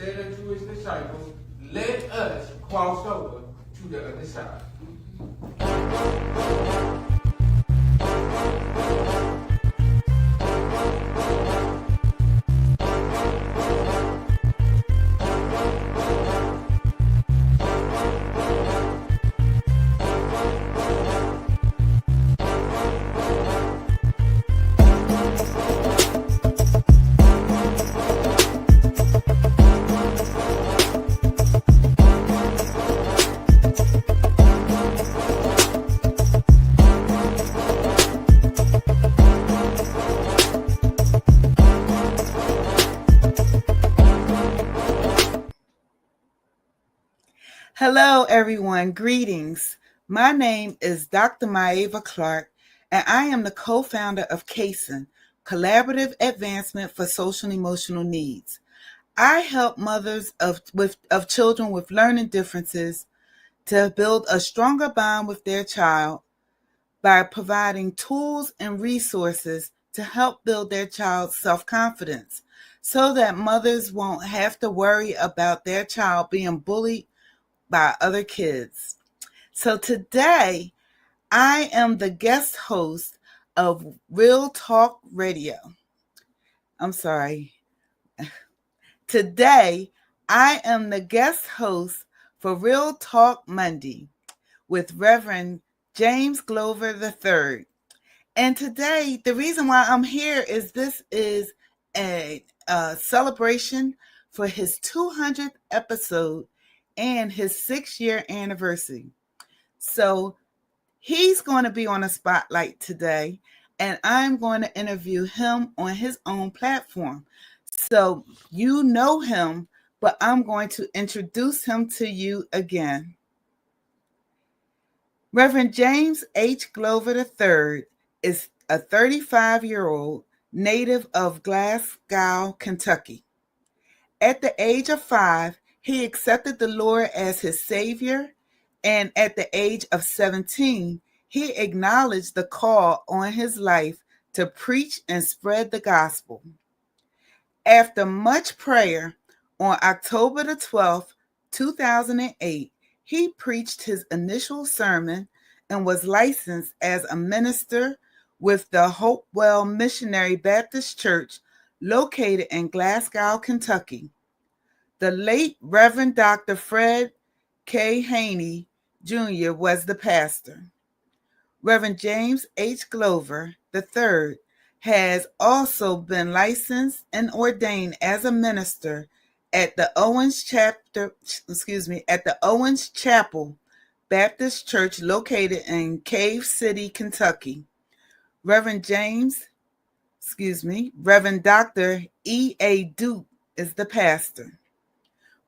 said unto his disciples, let us cross over to the other side. Hello, everyone. Greetings. My name is Dr. Maeva Clark, and I am the co-founder of CASEN, Collaborative Advancement for Social and Emotional Needs. I help mothers of children with learning differences to build a stronger bond with their child by providing tools and resources to help build their child's self-confidence so that mothers won't have to worry about their child being bullied by other kids. So today, I am the guest host of Real Talk Radio. I'm sorry. Today, I am the guest host for Real Talk Monday with Reverend James Glover III. And today, the reason why I'm here is this is a celebration for his 200th episode and his 6-year anniversary. So he's going to be on a spotlight today, and I'm going to interview him on his own platform. So you know him, but I'm going to introduce him to you again. Reverend James H. Glover III is a 35-year-old native of Glasgow, Kentucky. At the age of 5, he accepted the Lord as his Savior, and at the age of 17, he acknowledged the call on his life to preach and spread the gospel. After much prayer, on October the 12th, 2008, he preached his initial sermon and was licensed as a minister with the Hopewell Missionary Baptist Church located in Glasgow, Kentucky. The late Reverend Dr. Fred K. Haney Jr. was the pastor. Reverend James H. Glover III has also been licensed and ordained as a minister at the Owens Chapel Baptist Church located in Cave City, Kentucky. Reverend Dr. E.A. Duke is the pastor.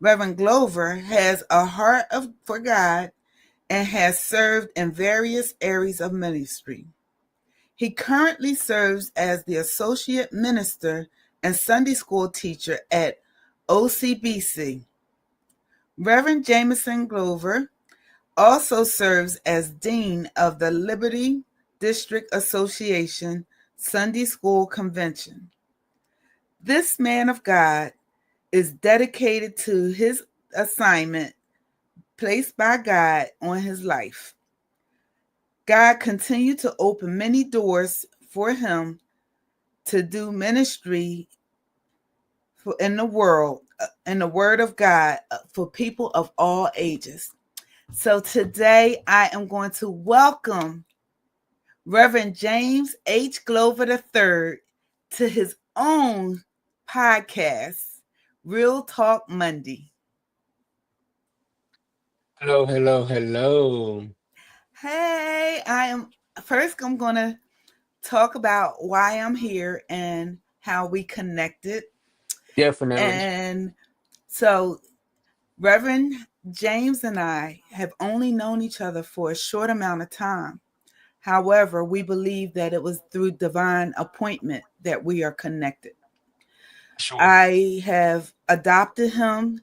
Reverend Glover has a heart for God and has served in various areas of ministry. He currently serves as the Associate Minister and Sunday School teacher at OCBC. Reverend Jameson Glover also serves as Dean of the Liberty District Association Sunday School Convention. This man of God is dedicated to his assignment placed by God on his life. God continued to open many doors for him to do ministry in the world, in the Word of God, for people of all ages. So today I am going to welcome Reverend James H. Glover III to his own podcast, Real Talk Monday. Hello, hello, hello. Hey, I'm going to talk about why I'm here and how we connected. Definitely. And so Reverend James and I have only known each other for a short amount of time. However, we believe that it was through divine appointment that we are connected. Sure. I have adopted him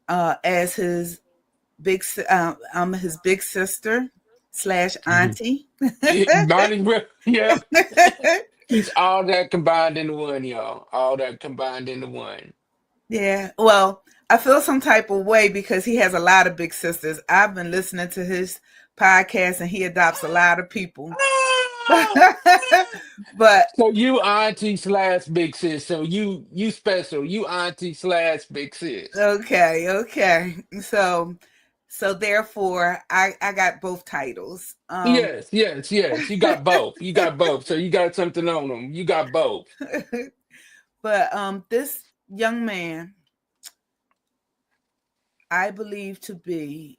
as his I'm his big sister / auntie. Yeah. He's all that combined into one, y'all. All that combined into one. Yeah. Well, I feel some type of way because he has a lot of big sisters. I've been listening to his podcast and he adopts a lot of people. But So you auntie slash big sis. So you special. You auntie slash big sis. okay, okay. So therefore I got both titles. Yes, yes, yes. You got both. You got both. So you got something on them. You got both. But this young man I believe to be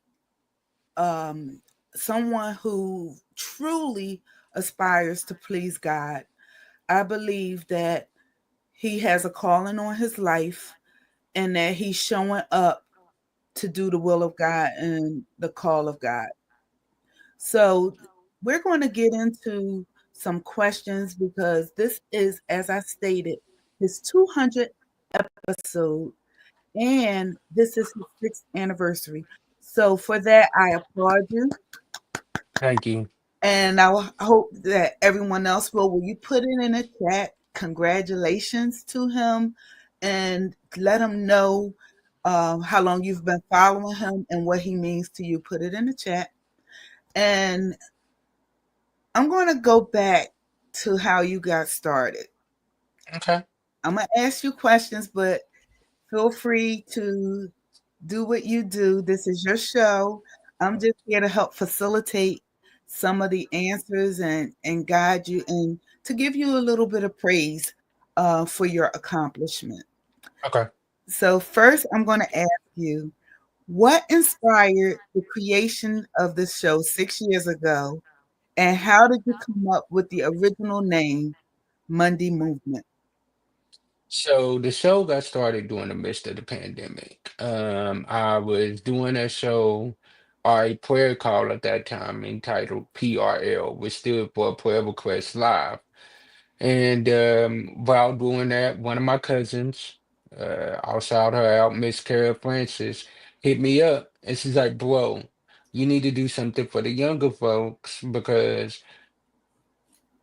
um someone who truly aspires to please God. I believe that he has a calling on his life and that he's showing up to do the will of God and the call of God. So we're going to get into some questions because this is, as I stated, his 200th episode and this is his 6th anniversary. So for that, I applaud you. Thank you. And hope that everyone else will. Will you put it in a chat? Congratulations to him and let him know how long you've been following him and what he means to you. Put it in the chat. And I'm going to go back to how you got started. Okay. I'm going to ask you questions, but feel free to do what you do. This is your show. I'm just here to help facilitate some of the answers and guide you and to give you a little bit of praise for your accomplishment. Okay. So, first, I'm going to ask you what inspired the creation of the show 6 years ago, and how did you come up with the original name, Monday Movement? So the show got started during the midst of the pandemic. I was doing a show or a prayer call at that time entitled PRL, which stood for Prayer Request Live. And while doing that, one of my cousins, I'll shout her out, Miss Carol Francis, hit me up and she's like, "Bro, you need to do something for the younger folks because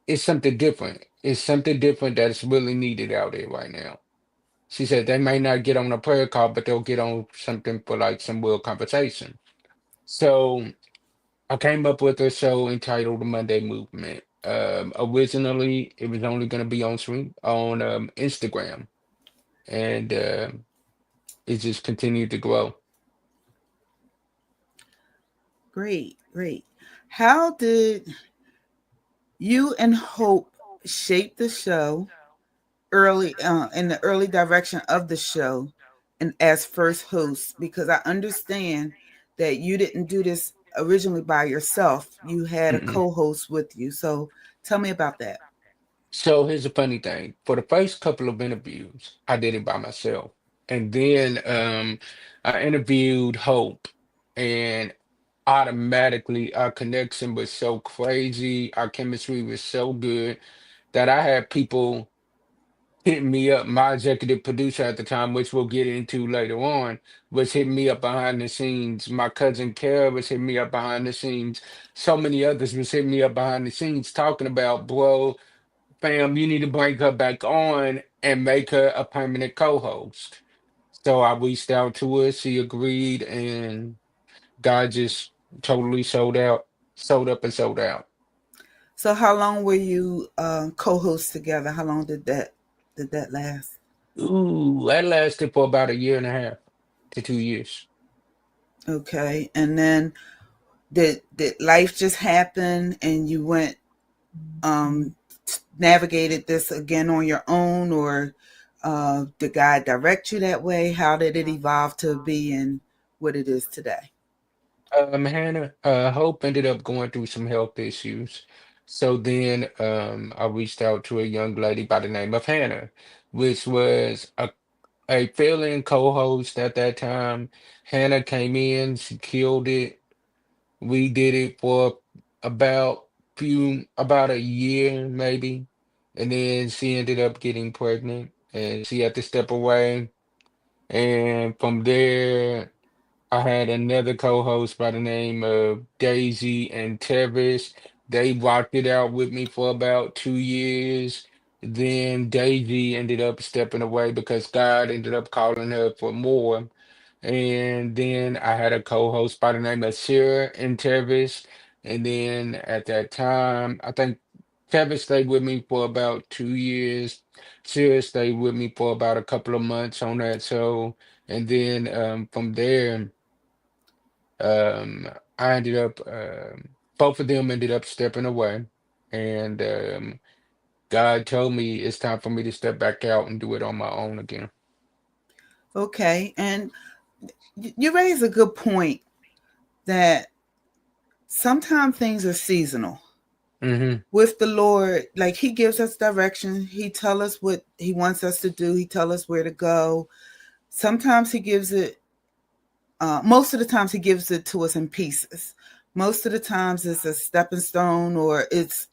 it's something different. It's something different that's really needed out there right now." She said they may not get on a prayer call, but they'll get on something for like some real conversation. So I came up with a show entitled The Monday Movement. Originally, it was only going to be on Instagram, and it just continued to grow. Great, great. How did you and Hope shape the show early in the early direction of the show and as first host? Because I understand that you didn't do this originally by yourself. You had a Mm-mm. co-host with you. So tell me about that. So here's the funny thing. For the first couple of interviews, I did it by myself. And then I interviewed Hope, and automatically our connection was so crazy, our chemistry was so good that I had people hitting me up. My executive producer at the time, which we'll get into later on, was hitting me up behind the scenes. My cousin Kara was hitting me up behind the scenes. So many others was hitting me up behind the scenes talking about, bro, fam, you need to bring her back on and make her a permanent co-host. So I reached out to her, she agreed, and God just totally sold up and sold out. So how long were you co-hosts together? How long did that last? Ooh, that lasted for about a year and a half to 2 years. Okay. And then did life just happen and you went um navigated this again on your own, or did God direct you that way? How did it evolve to being what it is today? Hannah, Hope ended up going through some health issues. So then I reached out to a young lady by the name of Hannah, which was a fill-in co-host at that time. Hannah came in, she killed it. We did it for about a year maybe. And then she ended up getting pregnant and she had to step away. And from there I had another co-host by the name of Daisy and Tevis. They rocked it out with me for about 2 years. Then Daisy ended up stepping away because God ended up calling her for more. And then I had a co-host by the name of Shira and Tevis. And then at that time, I think Tevis stayed with me for about 2 years. Shira stayed with me for about a couple of months on that show. And then from there, um, I ended up, both of them ended up stepping away. And God told me it's time for me to step back out and do it on my own again. Okay, and you raise a good point that sometimes things are seasonal. Hmm. With the Lord, like He gives us direction. He tell us what He wants us to do. He tell us where to go. Sometimes He gives it. Most of the times He gives it to us in pieces. Most of the times it's a stepping stone, or it's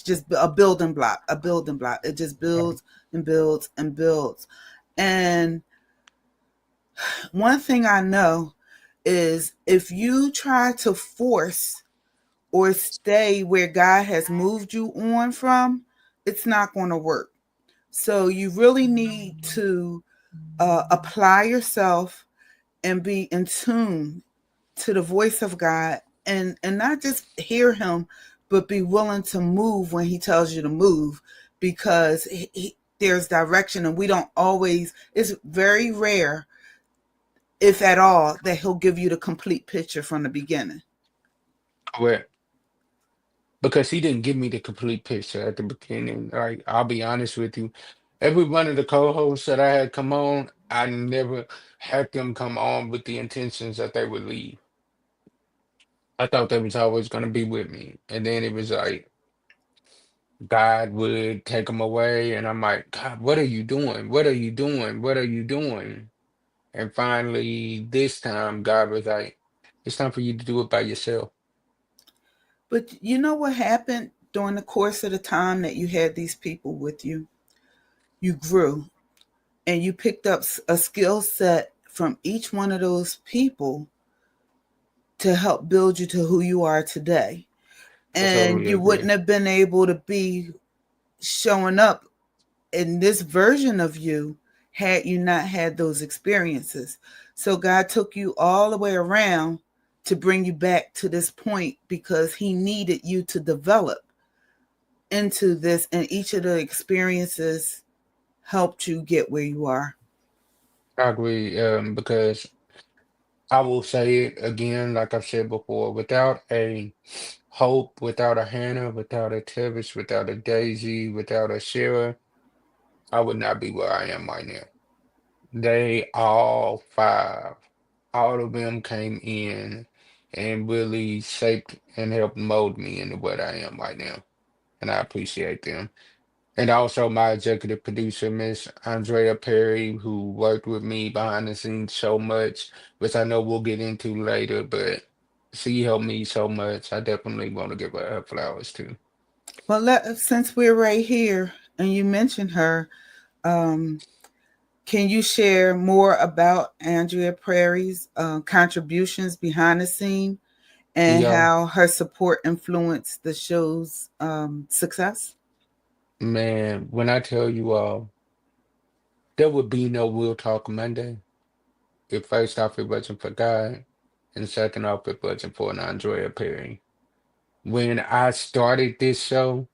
just a building block. A building block. It just builds and builds and builds. And one thing I know is if you try to force or stay where God has moved you on from, it's not going to work. So you really need to apply yourself and be in tune to the voice of God, and not just hear Him, but be willing to move when He tells you to move, because there's direction, and we don't always. It's very rare, if at all, that He'll give you the complete picture from the beginning. Correct. Because he didn't give me the complete picture at the beginning. Like, I'll be honest with you. Every one of the co-hosts that I had come on, I never had them come on with the intentions that they would leave. I thought they was always going to be with me. And then it was like God would take them away. And I'm like, God, what are you doing? What are you doing? What are you doing? And finally, this time, God was like, it's time for you to do it by yourself. But you know what happened during the course of the time that you had these people with you? You grew, and you picked up a skill set from each one of those people to help build you to who you are today. I And totally you agree. wouldn't have been able to be showing up in this version of you had you not had those experiences. So God took you all the way around to bring you back to this point because He needed you to develop into this, and each of the experiences helped you get where you are. I agree, because I will say it again, like I've said before, without a Hope, without a Hannah, without a Tevis, without a Daisy, without a Shara, I would not be where I am right now. They all five, all of them came in and really shaped and helped mold me into what I am right now. And I appreciate them. And also my executive producer, Miss Andrea Perry, who worked with me behind the scenes so much, which I know we'll get into later, but she helped me so much. I definitely want to give her flowers too. Well, since we're right here and you mentioned her, um, can you share more about Andrea Prairie's contributions behind the scene and Yeah, how her support influenced the show's success? man, when I tell you all, there would be no Real Talk Monday if first off it wasn't for God, and second off it wasn't for an Andrea Perry. When I started this show,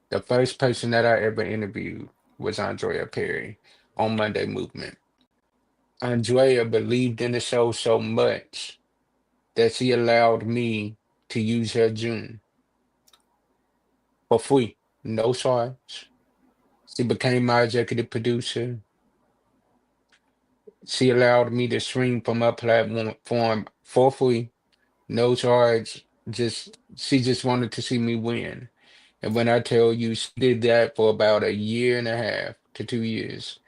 the first person that I ever interviewed was Andrea Perry on Monday Movement. Andrea believed in the show so much that she allowed me to use her June for free, no charge. She became my executive producer. She allowed me to stream from her platform for free, no charge. Just she just wanted to see me win. And when I tell you she did that for about a year and a half to 2 years,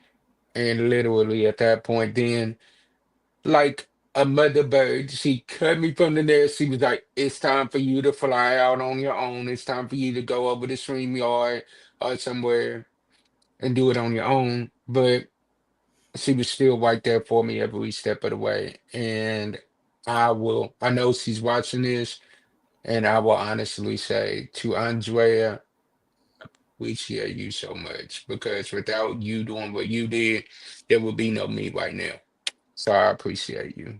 and literally at that point, then like a mother bird, she cut me from the nest. She was like, "It's time for you to fly out on your own. It's time for you to go over to StreamYard or somewhere and do it on your own." But she was still right there for me every step of the way. And I know she's watching this, and I will honestly say to Andrea, appreciate you so much because without you doing what you did, there would be no me right now. So I appreciate you.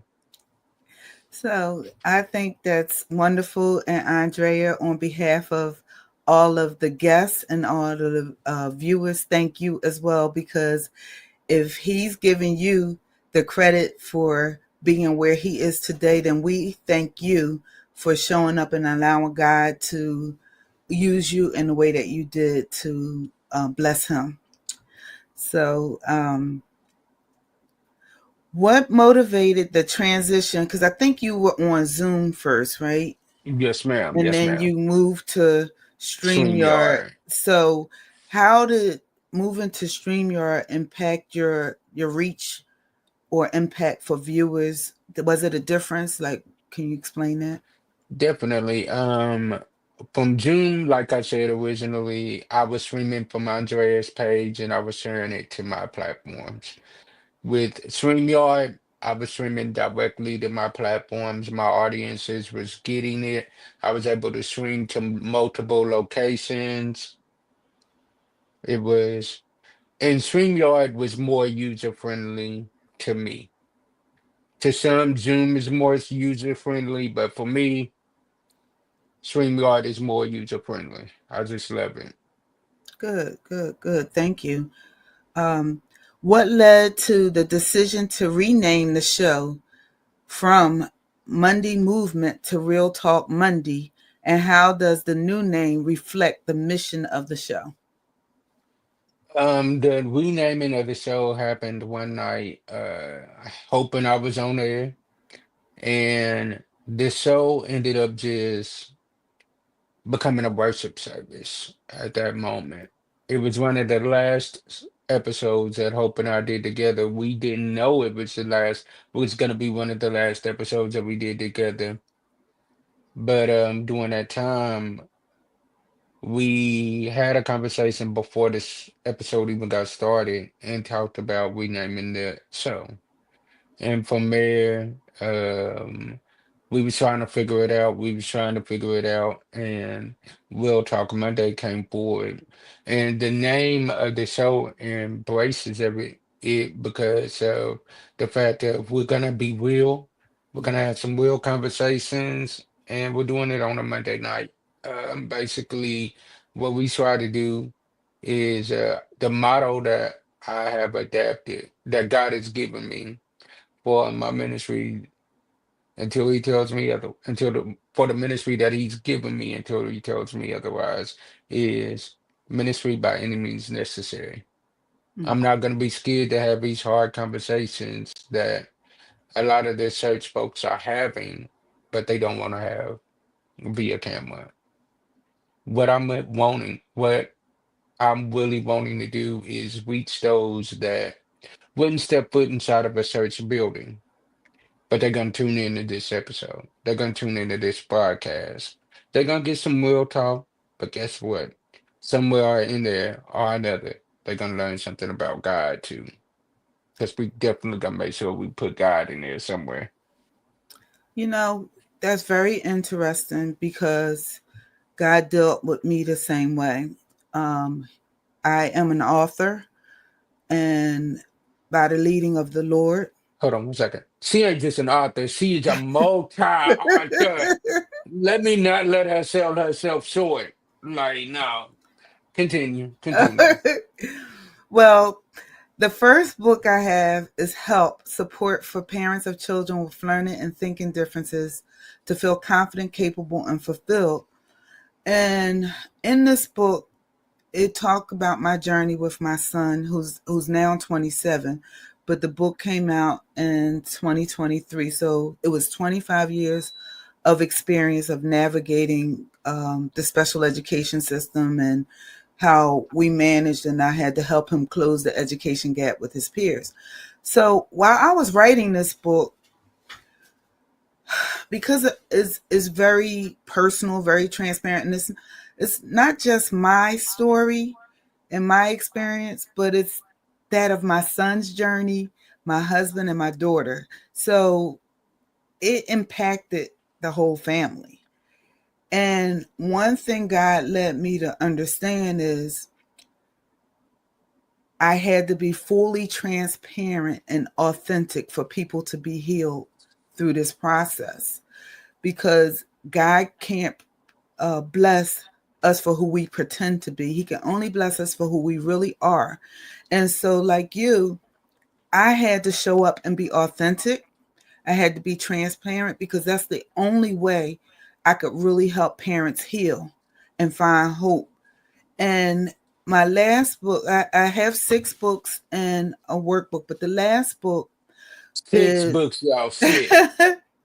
So I think that's wonderful. And Andrea, on behalf of all of the guests and all of the viewers, thank you as well, because if he's giving you the credit for being where he is today, then we thank you for showing up and allowing God to use you in the way that you did to bless him. So, what motivated the transition? Because I think you were on Zoom first, right? Yes, ma'am. And Yes, then ma'am. you moved to StreamYard. StreamYard. So, how did moving to StreamYard impact your reach or impact for viewers? Was it a difference? Like, can you explain that? Definitely. From June, like I said originally, I was streaming from Andrea's page and I was sharing it to my platforms. With StreamYard, I was streaming directly to my platforms. My audiences was getting it. I was able to stream to multiple locations. It was, and StreamYard was more user friendly to me. To some, Zoom is more user friendly, but for me, StreamYard is more user friendly. I just love it. Good, good, good. Thank you. Um, what led to the decision to rename the show from Monday Movement to Real Talk Monday? And how does the new name reflect the mission of the show? The renaming of the show happened one night, hoping I was on air, and the show ended up just becoming a worship service at that moment. It was one of the last episodes that Hope and I did together. We didn't know it was the last, it was gonna be one of the last episodes that we did together. But during that time, we had a conversation before this episode even got started and talked about renaming the show. And from there, we was trying to figure it out. We was trying to figure it out, and Real Talk Monday came forward. And the name of the show embraces it because of the fact that we're gonna be real. We're gonna have some real conversations, and we're doing it on a Monday night. Basically, what we try to do is the motto that I have adapted, that God has given me for my ministry until he tells me other until the for the ministry that he's given me until he tells me otherwise is ministry by any means necessary. Mm. I'm not going to be scared to have these hard conversations that a lot of the church folks are having, but they don't want to have via camera. What I'm really wanting to do is reach those that wouldn't step foot inside of a church building, but they're gonna tune into this episode. They're gonna tune into this broadcast. They're gonna get some real talk, but guess what? Somewhere in there or another, they're gonna learn something about God too. Because we definitely gotta make sure we put God in there somewhere. You know, that's very interesting because God dealt with me the same way. Um, I am an author, and by the leading of the Lord. Hold on one second. She ain't just an author, she is a multi-author. Let me not let her sell herself short. Like, no. Continue, continue. Well, the first book I have is Help Support for Parents of Children with Learning and Thinking Differences to Feel Confident, Capable, and Fulfilled. And in this book, it talked about my journey with my son, who's now 27, but the book came out in 2023. So it was 25 years of experience of navigating the special education system and how we managed, and I had to help him close the education gap with his peers. So while I was writing this book, because it's very personal, very transparent, and it's not just my story and my experience, but it's that of my son's journey, my husband, and my daughter. So it impacted the whole family. And one thing God led me to understand is I had to be fully transparent and authentic for people to be healed through this process, because God can't bless us for who we pretend to be. He can only bless us for who we really are. And so, like you, I had to show up and be authentic. I had to be transparent, because that's the only way I could really help parents heal and find hope. And my last book, I have 6 books and a workbook, but the last book Six is books, y'all. Six.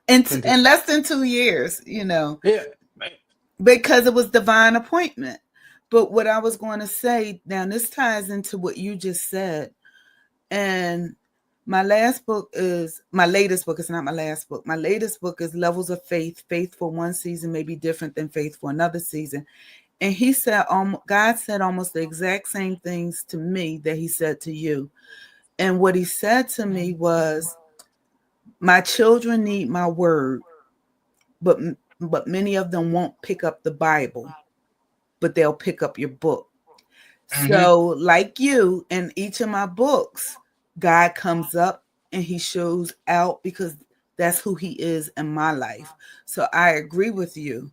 Continue. in less than 2 years, Yeah, man. because it was divine appointment. But what I was going to say now, this ties into what you just said. And my latest book is not my last book. My latest book is Levels of Faith. Faith for one season may be different than faith for another season. And he said, God said almost the exact same things to me that he said to you. And what he said to me was, my children need my word, but many of them won't pick up the Bible, but they'll pick up your book. Hmm. So, like you, in each of my books, God comes up and he shows out, because that's who he is in my life. So I agree with you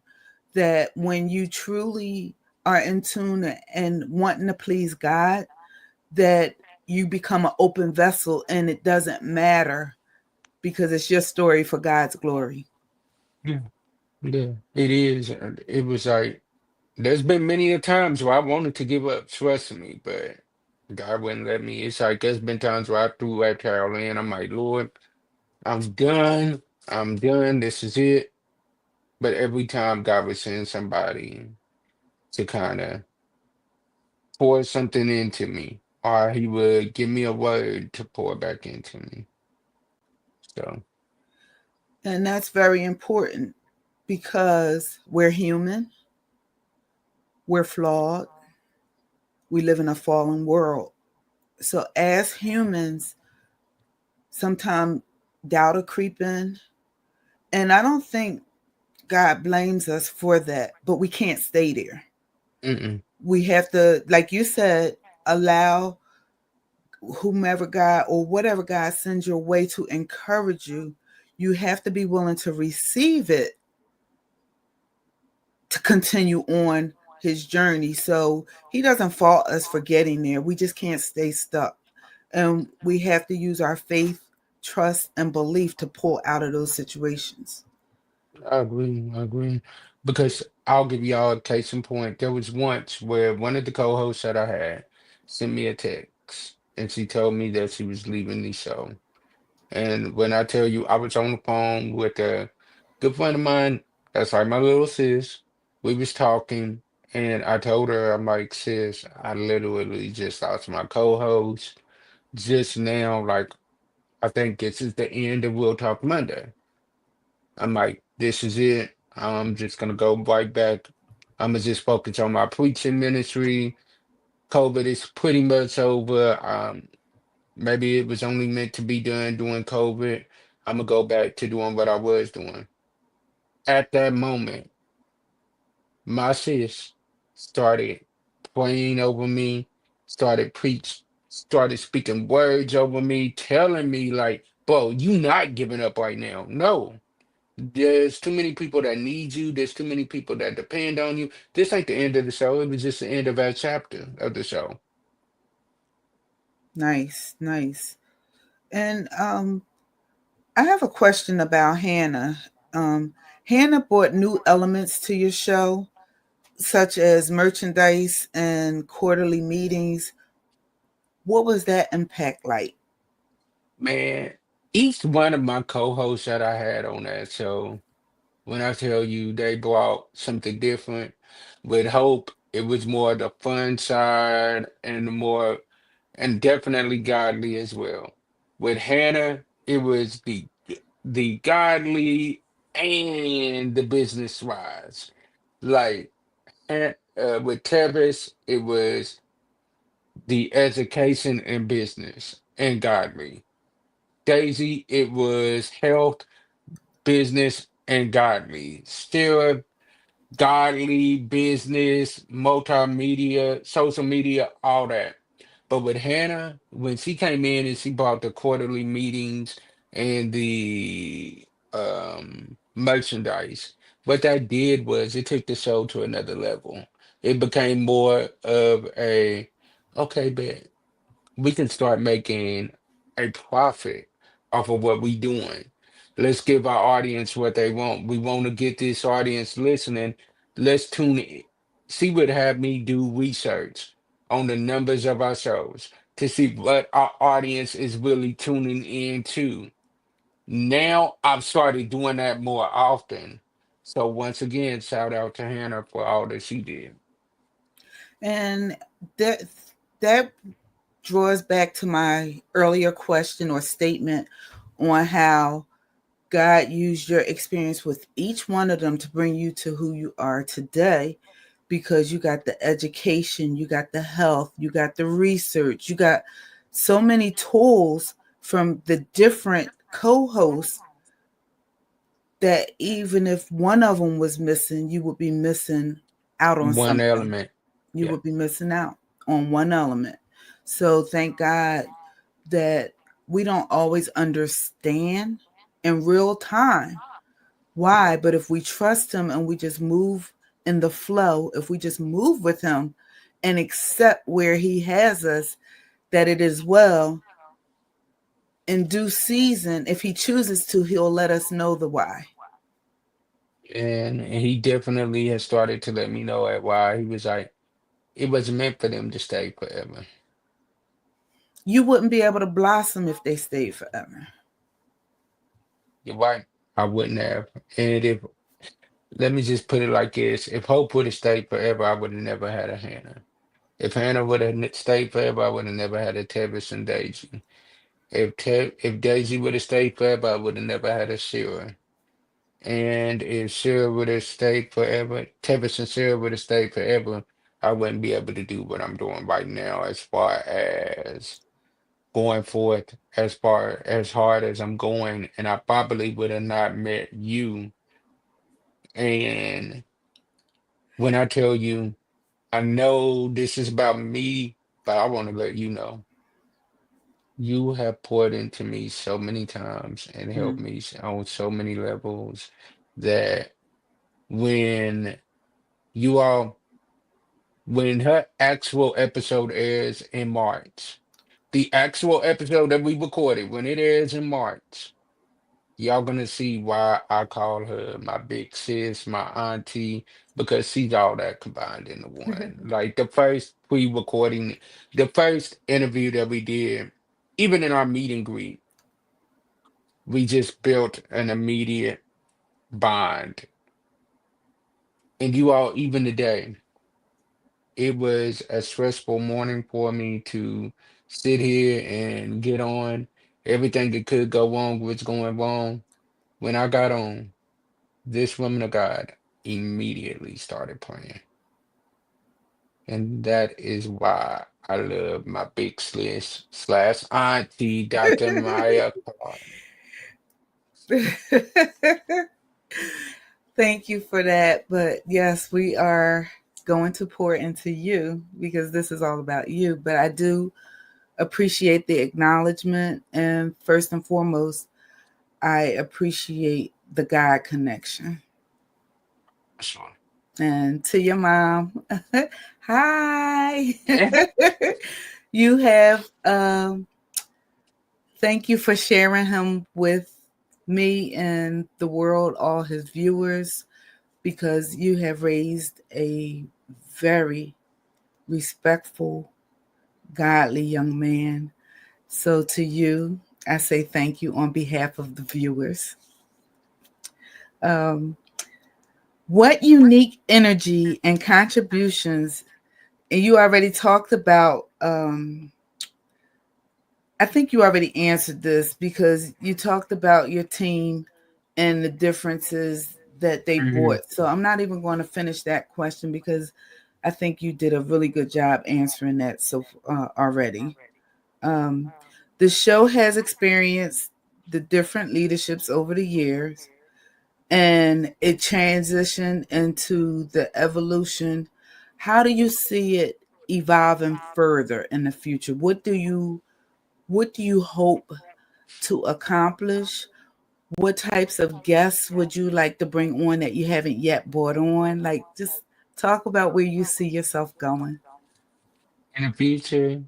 that when you truly are in tune and wanting to please God, that you become an open vessel, and it doesn't matter, because it's your story for God's glory. Yeah, yeah, it is. And it was like, there's been many a times where I wanted to give up trusting me, but God wouldn't let me. It's like there's been times where I threw that towel in. I'm like, Lord, I'm done. I'm done. This is it. But every time God would send somebody to kind of pour something into me, or he would give me a word to pour back into me. So, And that's very important, because we're human, we're flawed, we live in a fallen world. So, as humans, sometimes doubt will creep in. And I don't think God blames us for that, but we can't stay there. mm-mm. We have to, like you said, allow whomever God or whatever God sends your way to encourage you. You have to be willing to receive it to continue on his journey. So he doesn't fault us for getting there. We just can't stay stuck. And we have to use our faith, trust, and belief to pull out of those situations. I agree. I agree. Because I'll give y'all a case in point. There was once where one of the co-hosts that I had sent me a text and she told me that she was leaving the show. And when I tell you I was on the phone with a good friend of mine, that's like my little sis. We was talking and I told her, I'm like, sis, I literally just lost my co-host just now. Like, I think this is the end of We'll Talk Monday. I'm like, this is it. I'm just gonna go right back. I'm gonna just focus on my preaching ministry. COVID is pretty much over. Maybe it was only meant to be done during COVID. I'm gonna go back to doing what I was doing. At that moment, my sis started praying over me, started speaking words over me, telling me like, bro, you not giving up right now. No. There's too many people that need you. There's too many people that depend on you. This ain't the end of the show. It was just the end of our chapter of the show. Nice, nice. And I have a question about Hannah. Hannah brought new elements to your show, such as merchandise and quarterly meetings. What was that impact like? Man, each one of my co-hosts that I had on that show, when I tell you they brought something different, with Hope, it was more the fun side and the more, and definitely godly as well. With Hannah, it was the godly and the business wise. Like with Tevis, it was the education and business and godly. Daisy, it was health, business, and godly. Still, godly business, multimedia, social media, all that. But with Hannah, when she came in and she brought the quarterly meetings and the merchandise, what that did was it took the show to another level. It became more of a okay, bet we can start making a profit off of what we doing. Let's give our audience what they want. We want to get this audience listening. Let's tune in. See what have me do research on the numbers of our shows to see what our audience is really tuning in to. Now I've started doing that more often. So once again, shout out to Hannah for all that she did. And that draws back to my earlier question or statement on how God used your experience with each one of them to bring you to who you are today, because you got the education, you got the health, you got the research, you got so many tools from the different co-hosts that even if one of them was missing, you would be missing out on One something. element. You Yeah. would be missing out on one element. So thank God that we don't always understand in real time why, but if we trust him and we just move in the flow, if we just move with him and accept where he has us, that it is well, in due season, if he chooses to, he'll let us know the why. And he definitely has started to let me know at why he was like, it wasn't meant for them to stay forever. You wouldn't be able to blossom if they stayed forever. You're right. I wouldn't have. And if, let me just put it like this, if Hope would have stayed forever, I would have never had a Hannah. If Hannah would have stayed forever, I would have never had a Tevis and Daisy. If Daisy would have stayed forever, I would have never had a Shira. And if Shira would have stayed forever, Tevis and Shira would have stayed forever, I wouldn't be able to do what I'm doing right now as far as going forth as far as hard as I'm going, and I probably would have not met you. And when I tell you, I know this is about me, but I want to let you know you have poured into me so many times and helped Mm. me on so many levels that when you all, when her actual episode airs in March, the actual episode that we recorded, when it airs in March, y'all gonna see why I call her my big sis, my auntie, because she's all that combined in the one. Like the first pre-recording, the first interview that we did, even in our meet and greet, we just built an immediate bond. And you all, even today, it was a stressful morning for me to sit here and get on. Everything that could go wrong was going wrong. When I got on, this woman of God immediately started praying. And that is why I love my big slash auntie, Dr. Maya Clark. Thank you for that. But yes, we are going to pour into you because this is all about you. But I do appreciate the acknowledgement. And first and foremost, I appreciate the God connection. Sure. And to your mom, hi. You have, thank you for sharing him with me and the world, all his viewers, because you have raised a very respectful, godly young man. So to you, I say thank you on behalf of the viewers. Um, what unique energy and contributions, and you already talked about, I think you already answered this because you talked about your team and the differences that they Mhm. brought. So I'm not even going to finish that question because I think you did a really good job answering that so already. Um, the show has experienced the different leaderships over the years. and it transitioned into the evolution. How do you see it evolving further in the future? What do you hope to accomplish? What types of guests would you like to bring on that you haven't yet brought on? Like, just talk about where you see yourself going. In the future,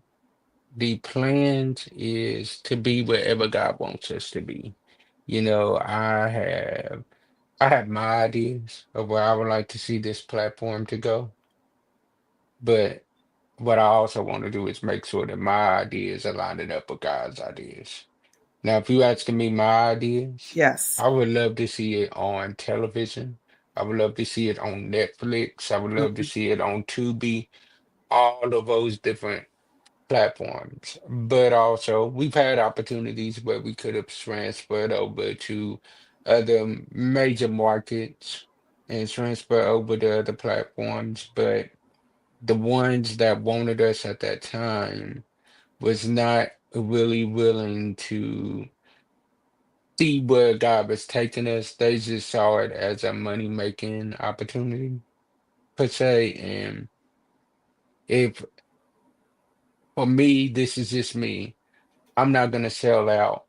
the plans is to be wherever God wants us to be. You know, I have my ideas of where I would like to see this platform to go, but what I also want to do is make sure that my ideas are lining up with God's ideas. Now, if you asking me my ideas, Yes. I would love to see it on television. I would love to see it on Netflix. I would love to Okay. see it on Tubi, all of those different platforms. But also, we've had opportunities where we could have transferred over to other major markets and transfer over to other platforms. But the ones that wanted us at that time was not really willing to see where God was taking us. They just saw it as a money-making opportunity, per se. And if for me, this is just me, I'm not gonna sell out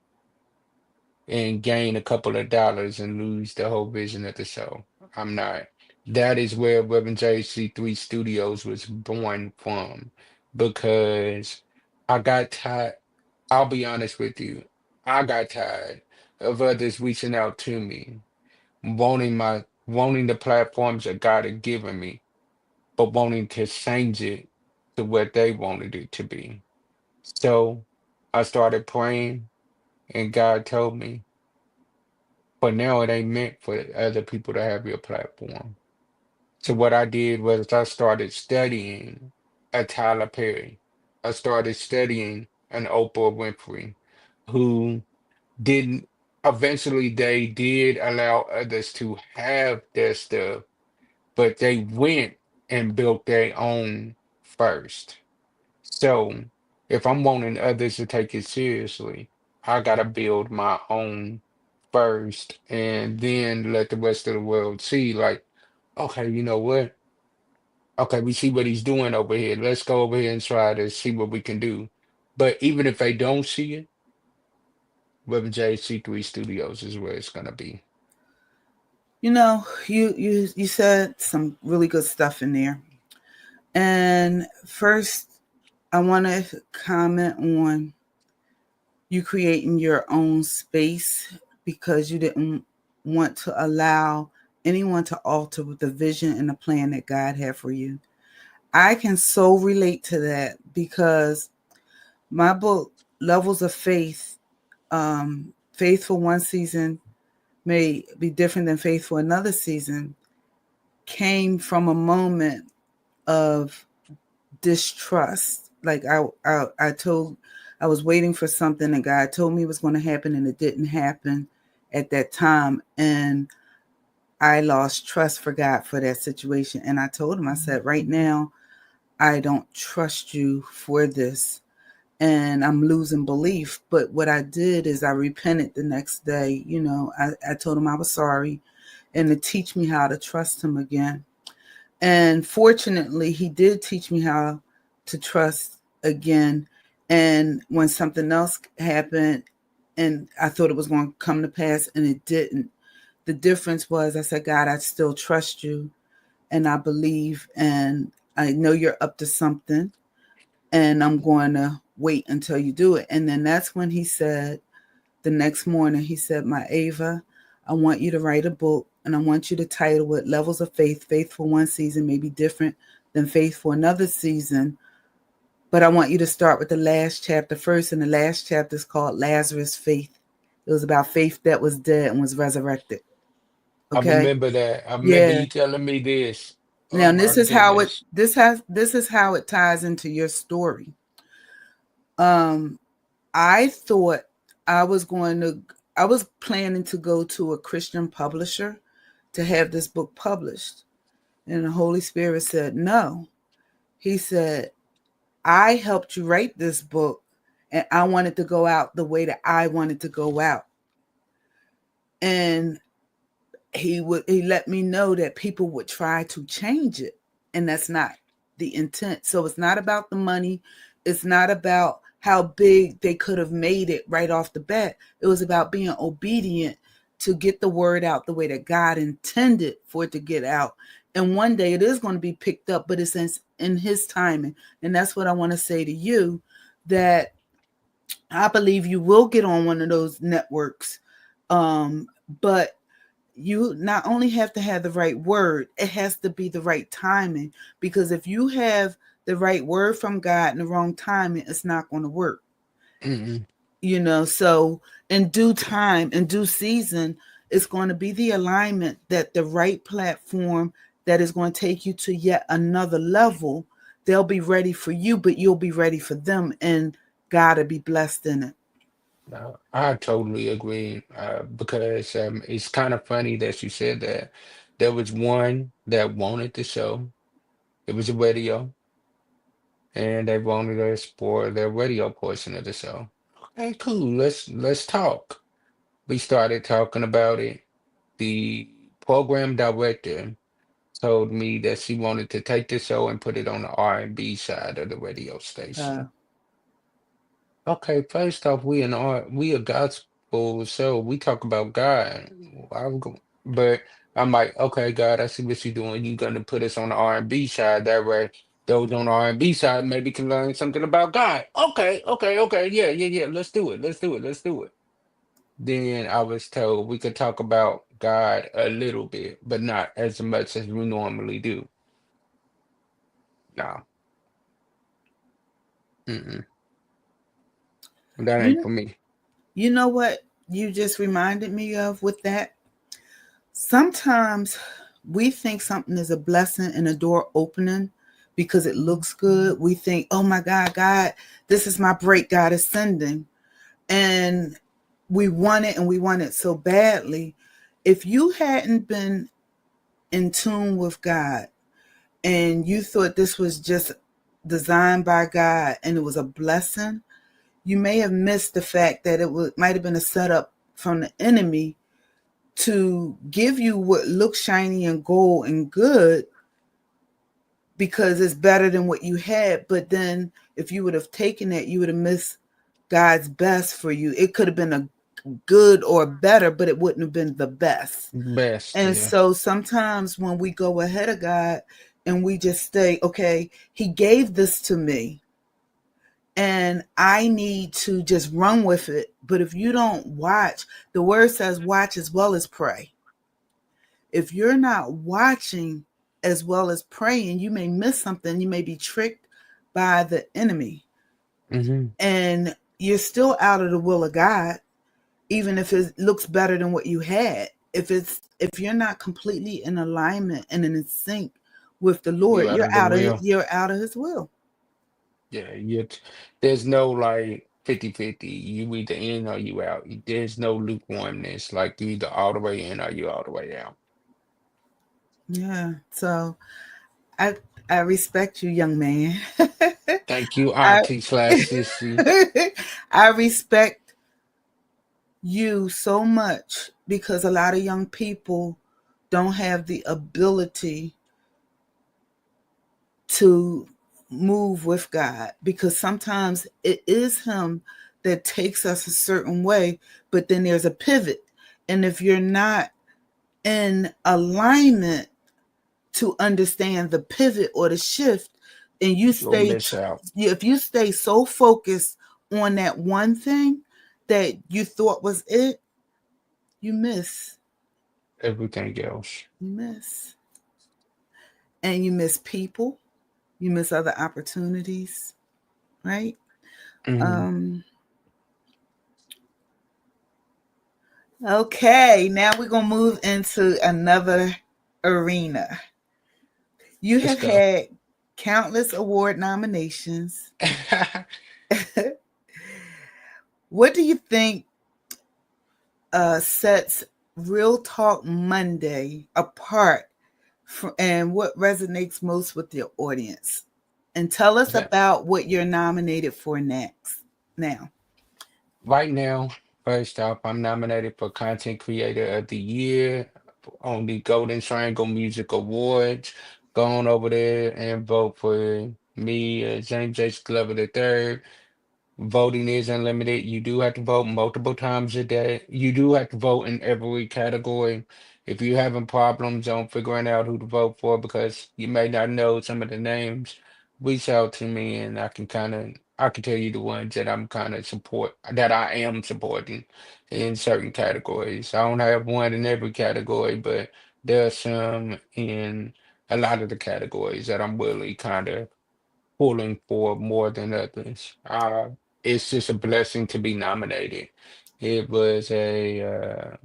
and gain a couple of dollars and lose the whole vision of the show. I'm not. That is where Reverend JC3 Studios was born from, because I got tired. I'll be honest with you. I got tired of others reaching out to me, wanting the platforms that God had given me, but wanting to change it to what they wanted it to be. So I started praying, and God told me, but now it ain't meant for other people to have your platform. So what I did was I started studying a Tyler Perry. I started studying an Oprah Winfrey, who didn't eventually they did allow others to have their stuff, but they went and built their own first. So if I'm wanting others to take it seriously, I gotta build my own first and then let the rest of the world see, like, okay, you know what? Okay, we see what he's doing over here. Let's go over here and try to see what we can do. But even if they don't see it, Reverend J C3 Studios is where it's gonna be. You said some really good stuff in there. And first, I want to comment on you creating your own space because you didn't want to allow anyone to alter the vision and the plan that God had for you. I can so relate to that because my book, Levels of Faith, Faith for one season may be different than faith for another season, came from a moment of distrust. Like I was waiting for something and God told me it was going to happen and it didn't happen at that time. And I lost trust for God for that situation. And I told him, I said, right now, I don't trust you for this. And I'm losing belief. But what I did is I repented the next day. I told him I was sorry and to teach me how to trust him again. And fortunately, he did teach me how to trust again. And when something else happened and I thought it was going to come to pass and it didn't, the difference was I said, God, I still trust you and I believe and I know you're up to something and I'm going to wait until you do it. And then that's when he said, the next morning, he said, my Ava, I want you to write a book and I want you to title it Levels of Faith. Faith for one season may be different than faith for another season. But I want you to start with the last chapter first. And the last chapter is called Lazarus' Faith. It was about faith that was dead and was resurrected. I Okay. remember that. I remember Yeah. you telling me this. Oh Now my this is how it goodness. this is how it ties into your story. Um, I thought I was I was planning to go to a Christian publisher to have this book published. And the Holy Spirit said, no. He said, I helped you write this book and I wanted to go out the way that I wanted to go out. And he let me know that people would try to change it, and that's not the intent. So it's not about the money, it's not about how big they could have made it right off the bat. It was about being obedient to get the word out the way that God intended for it to get out. And one day it is going to be picked up, but it's in his timing. And that's what I want to say to you, that I believe you will get on one of those networks. But you not only have to have the right word, it has to be the right timing. Because if you have the right word from God in the wrong timing, it's not going to work. Mm-mm. So in due time, in due season, it's going to be the alignment, that the right platform that is going to take you to yet another level. They'll be ready for you, but you'll be ready for them, and God will be blessed in it. No, I totally agree. Because it's kind of funny that you said that. There was one that wanted the show. It was a radio, and they wanted us for their radio portion of the show. Okay, cool. Let's talk. We started talking about it. The program director told me that she wanted to take the show and put it on the R&B side of the radio Uh, station. Okay, first off, we a gospel show. We talk about God. But I'm like, okay, God, I see what you're doing. You're gonna put us on the R&B side. That way, those on the R&B side maybe can learn something about God. Okay, okay, okay. Yeah, yeah, yeah. Let's do it. Let's do it. Let's do it. Then I was told we could talk about God a little bit, but not as much as we normally do. No, mm-mm, that you ain't know, for me. you know what you just reminded me of with that? Sometimes we think something is a blessing and a door opening because it looks good. We think, oh my God, God, this is my break God is sending. And we want it, and we want it so badly. If you hadn't been in tune with God, and you thought this was just designed by God and it was a blessing, you may have missed the fact that might have been a setup from the enemy to give you what looks shiny and gold and good because it's better than what you had. But then if you would have taken it, you would have missed God's best for you. It could have been a good or better, but it wouldn't have been the best. Best, And yeah. so sometimes when we go ahead of God and we just say, okay, he gave this to me and I need to just run with it. But if you don't watch, the word says watch as well as pray. If you're not watching as well as praying, you may miss something. You may be tricked by the enemy, Hmm. and you're still out of the will of God, even if it looks better than what you had. If you're not completely in alignment and in sync with the You Lord, out of the will. you're out of his will. Yeah, there's no like 50-50. You either in or you out. There's no lukewarmness. Like you either all the way in or you all the way out. Yeah. So I I respect you, young man. Thank you, I Auntie slash Sissy. I respect you so much because a lot of young people don't have the ability to move with God, because sometimes it is him that takes us a certain way, but then there's a pivot. And if you're not in alignment to understand the pivot or the shift, and You'll miss out. if you stay so focused on that one thing that you thought was it, you miss. Everything else. You miss. And you miss people, you miss other opportunities, right? Hmm. Um, okay, now we're gonna move into another arena. You Let's have go. had countless award nominations. What do you think sets Real Talk Monday apart, and what resonates most with your audience? And tell us So, about what you're nominated for next. Now, right now, first off, I'm nominated for Content Creator of the Year. on the Golden Triangle Music Awards. Go on over there and vote for me, James H. Glover III. Voting is unlimited. You do have to vote multiple times a day. You do have to vote in every category. If you're having problems on figuring out who to vote for because you may not know some of the names, reach out to me and I can tell you the ones that I'm kind of support that I am supporting in certain categories. I don't have one in every category, but there are some in a lot of the categories that I'm really kind of pulling for more than others. It's just a blessing to be nominated. It was a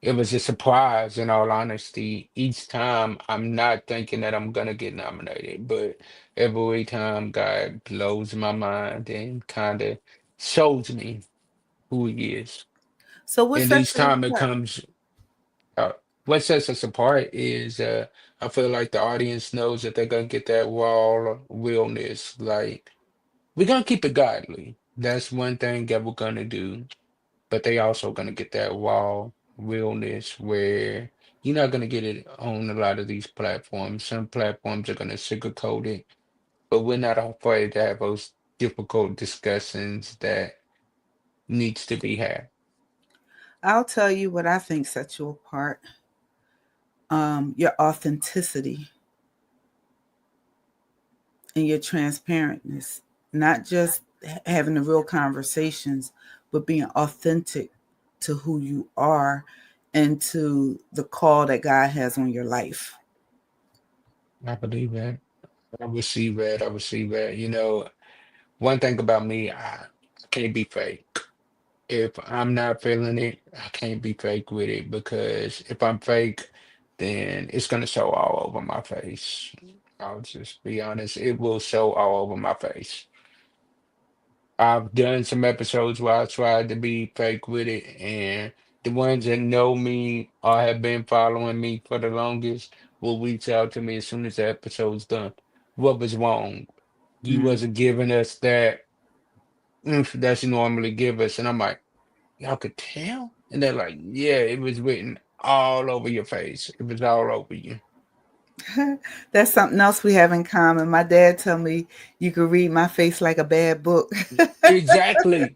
it was a surprise, in all honesty. Each time I'm not thinking that I'm gonna get nominated, but every time God blows my mind and kind of shows me who He is. So what And sets each you time it apart? comes, what sets us apart is I feel like the audience knows that they're gonna get that raw realness, like. We're gonna keep it godly. That's one thing that we're gonna do. But they also gonna get that raw realness where you're not gonna get it on a lot of these platforms. Some platforms are gonna sugarcoat it, but we're not afraid to have those difficult discussions that needs to be had. I'll tell you what I think sets you apart. Your authenticity and your transparentness, not just having the real conversations, but being authentic to who you are and to the call that God has on your life. I believe that. I receive that. I receive that. One thing about me, I can't be fake. If I'm not feeling it, I can't be fake with it because if I'm fake, then it's gonna show all over my face. I'll just be honest, it will show all over my face. I've done some episodes where I tried to be fake with it, and the ones that know me or have been following me for the longest will reach out to me as soon as the episode's done. What was wrong? You Mm. wasn't giving us that oomph that you normally give us, and I'm like. Y'all could tell? And they're like, yeah, it was written all over your face. It was all over you. That's something else we have in common. My dad told me you could read my face like a bad book. Exactly.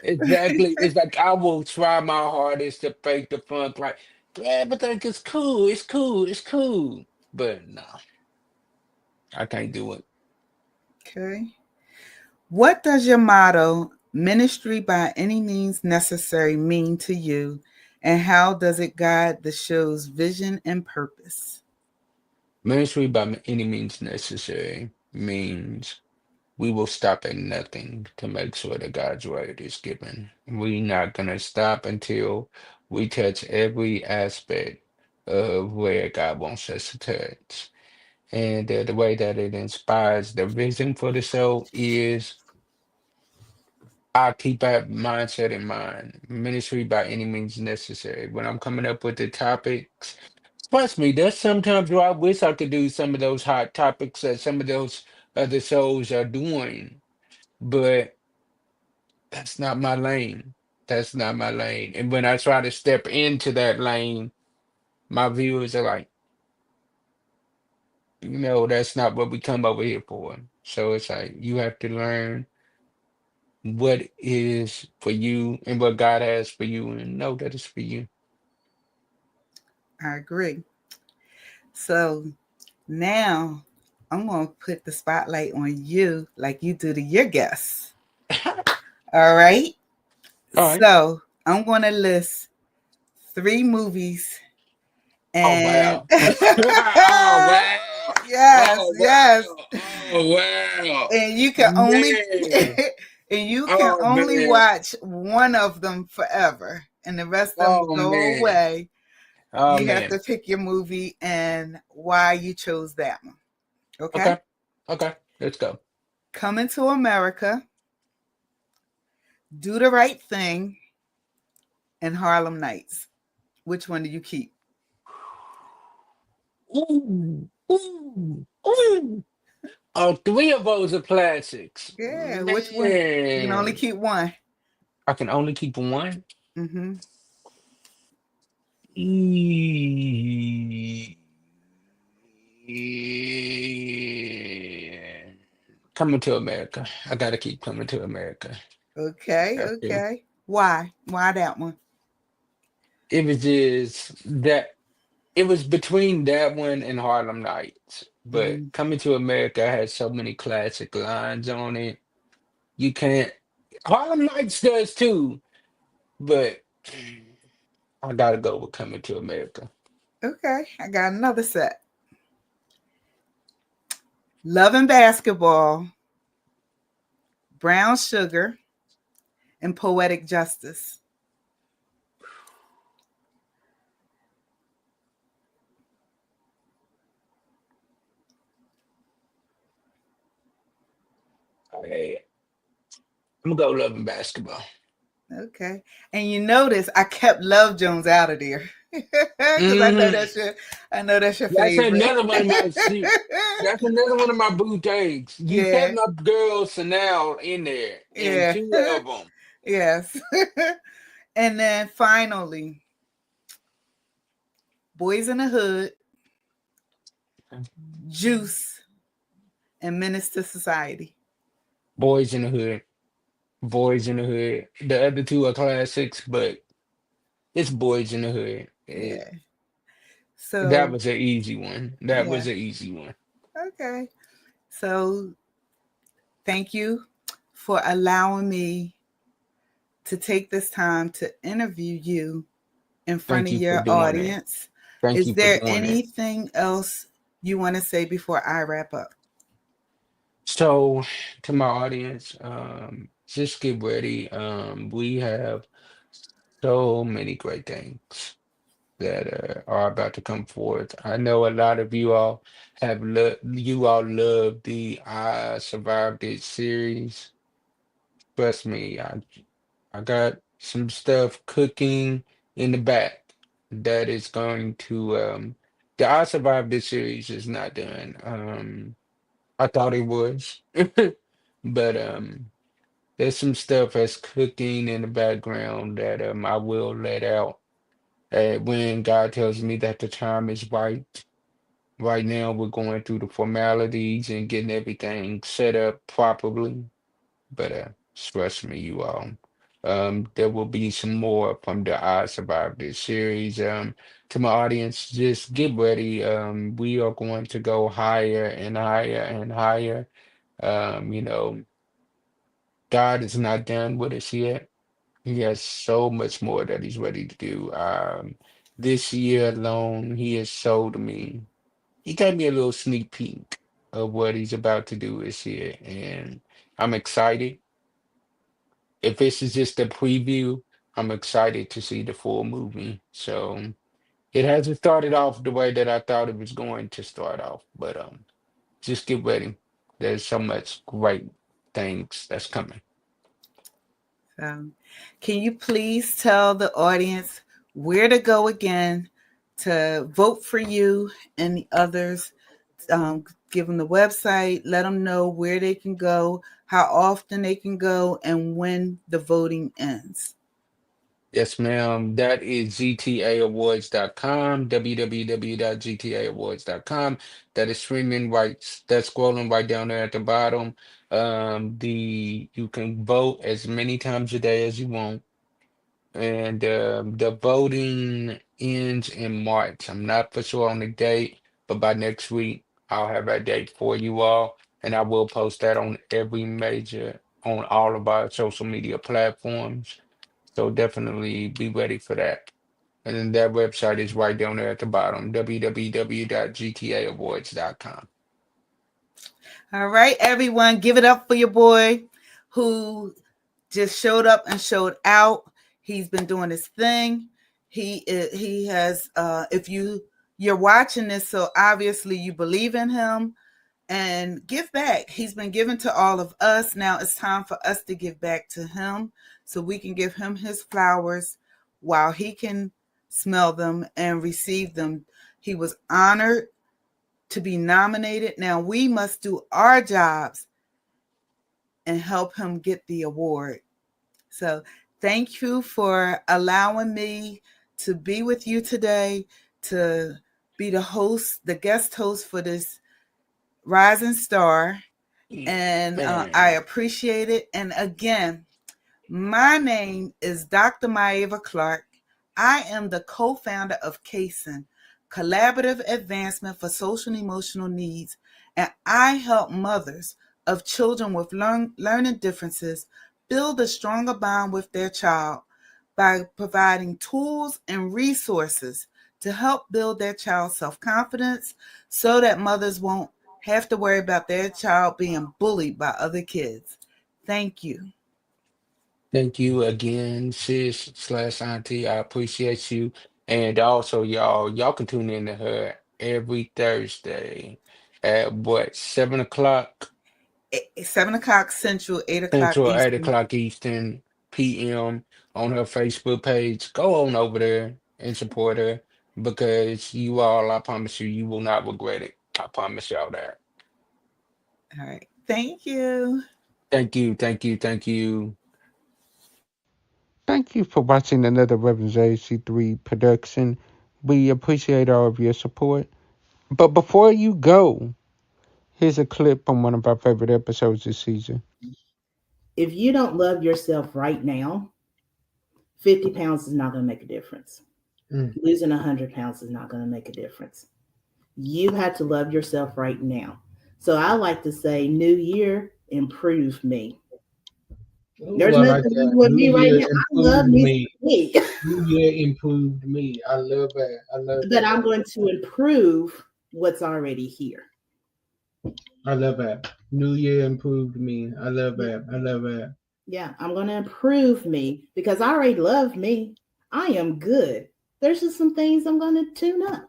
Exactly. It's like I will try my hardest to fake the funk, like, yeah, but think it's cool. It's cool. It's cool. But no, I can't do it. Okay. What does your motto, ministry by any means necessary, mean to you? And how does it guide the show's vision and purpose? Ministry by any means necessary means we will stop at nothing to make sure that God's word is given. We're not going to stop until we touch every aspect of where God wants us to touch. And the way that it inspires the vision for the show is I keep that mindset in mind. Ministry by any means necessary. When I'm coming up with the topics, trust me, there's sometimes where I wish I could do some of those hot topics that some of those other shows are doing. But that's not my lane. That's not my lane. And when I try to step into that lane, my viewers are like, that's not what we come over here for. So it's like you have to learn what is for you and what God has for you and know that it's for you. I agree. So now I'm going to put the spotlight on you like you do to your guests. All right. All right. So I'm going to list 3 movies Oh and wow. Oh wow. yes, Oh yes. wow. Oh wow. And you can only Man. and you can Oh only man. watch one of them forever and the rest of them will Oh go man. away. Oh You have man. to pick your movie and why you chose that one. Okay? Okay. Okay. Let's go. Coming to America, Do the Right Thing, and Harlem Nights. Which one do you keep? Ooh. Ooh. Ooh. Oh, three of those are classics. Yeah, which one? You can only Man. keep one. I can only keep one. Mm-hmm. Coming to America. I gotta keep coming to America. Okay, Got to. okay. Why? Why that one? It was just that it was between that one and Harlem Nights. But Mm, Coming to America has so many classic lines on it. You can't. Harlem Nights does too, but I gotta go with Coming to America. okay, I got another set. Love and Basketball, Brown Sugar, and Poetic Justice. Hey, I'm gonna go Love and Basketball. Okay. And you notice I kept Love Jones out of there. Because Hmm. I know that's your That's favorite. another one of my see. That's another one of my boo takes. You kept Yeah, my girl Sanel in there, and yeah. two of them. Yes. And then finally, Boys in the Hood, Juice, and Menace to Society. Boys in the Hood. Boys in the Hood. The other two are classics, but it's Boys in the Hood. Yeah. That So, was an easy one. That was yeah. an easy one. Okay. So, thank you for allowing me to take this time to interview you in front Thank of you for your doing that. audience. Thank Is you for there doing that. anything else you want to say before I wrap up? So, to my audience, just get ready. We have so many great things that are about to come forth. I know a lot of you all love the I Survived It series. Trust me, I got some stuff cooking in the back that is going to the I Survived It series is not done. I thought it was. But there's some stuff that's cooking in the background that I will let out when God tells me that the time is right. Right now, we're going through the formalities and getting everything set up properly. But trust me, you all. There will be some more from the I Survived This series. To my audience, just get ready. We are going to go higher and higher and higher. You know, God is not done with us yet. He has so much more that he's ready to do. This year alone, he has showed me. He gave me a little sneak peek of what he's about to do this year, and I'm excited. If this is just a preview, I'm excited to see the full movie. So it hasn't started off the way that I thought it was going to start off, but just get ready. There's so much great things that's coming. Can you please tell the audience where to go again to vote for you and the others? Give them the website, let them know where they can go, how often they can go, and when the voting ends. Yes, ma'am. That is gtaawards.com, www.gtaawards.com. That is streaming right, that's scrolling right down there at the bottom. You can vote as many times a day as you want. And the voting ends in March. I'm not for sure on the date, but by next week, I'll have that date for you all. And I will post that on all of our social media platforms. So definitely be ready for that. And then that website is right down there at the bottom, www.gtaawards.com. All right, everyone, give it up for your boy who just showed up and showed out. He's been doing his thing. He has if you're watching this, so obviously you believe in him and give back. He's been giving to all of us. Now it's time for us to give back to him so we can give him his flowers while he can smell them and receive them. He was honored to be nominated. Now we must do our jobs and help him get the award. So thank you for allowing me to be with you today, to be the guest host for this Rising Star. And I appreciate it. And again, my name is Dr. Maeva Clark. I am the co-founder of CASEN, Collaborative Advancement for Social and Emotional Needs, and I help mothers of children with learning differences build a stronger bond with their child by providing tools and resources to help build their child's self-confidence so that mothers won't have to worry about their child being bullied by other kids. Thank you. Thank you again, sis/auntie. I appreciate you. And also, y'all can tune in to her every Thursday at what, 7 o'clock 7 o'clock Central, 8 o'clock Central, 8 Eastern. o'clock Eastern PM on her Facebook page. Go on over there and support her because I promise you, you will not regret it. I promise y'all that. All right. Thank you. Thank you, thank you, thank you. Thank you for watching another Reverend JC3 production. We appreciate all of your support. But before you go, here's a clip from one of our favorite episodes this season. If you don't love yourself right now, 50 pounds is not going to make a difference. Losing 100 pounds is not going to make a difference. You have to love yourself right now. So I like to say, New Year, improve me. There's nothing wrong with me right now. I love me. New Year improved me. I love that. But I'm going to improve what's already here. I love that. New Year improved me. I love that. Yeah, I'm going to improve me because I already love me. I am good. There's just some things I'm going to tune up.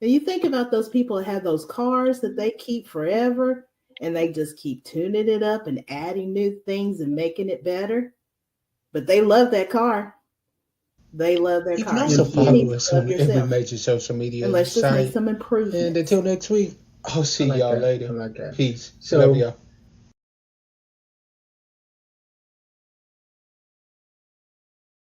And you think about those people that have those cars that they keep forever and they just keep tuning it up and adding new things and making it better. But they love that car. They love their car. You can also follow us on every major social media and let's just make some improvements. And until next week, I'll see y'all later. I like that. Peace. So, love y'all.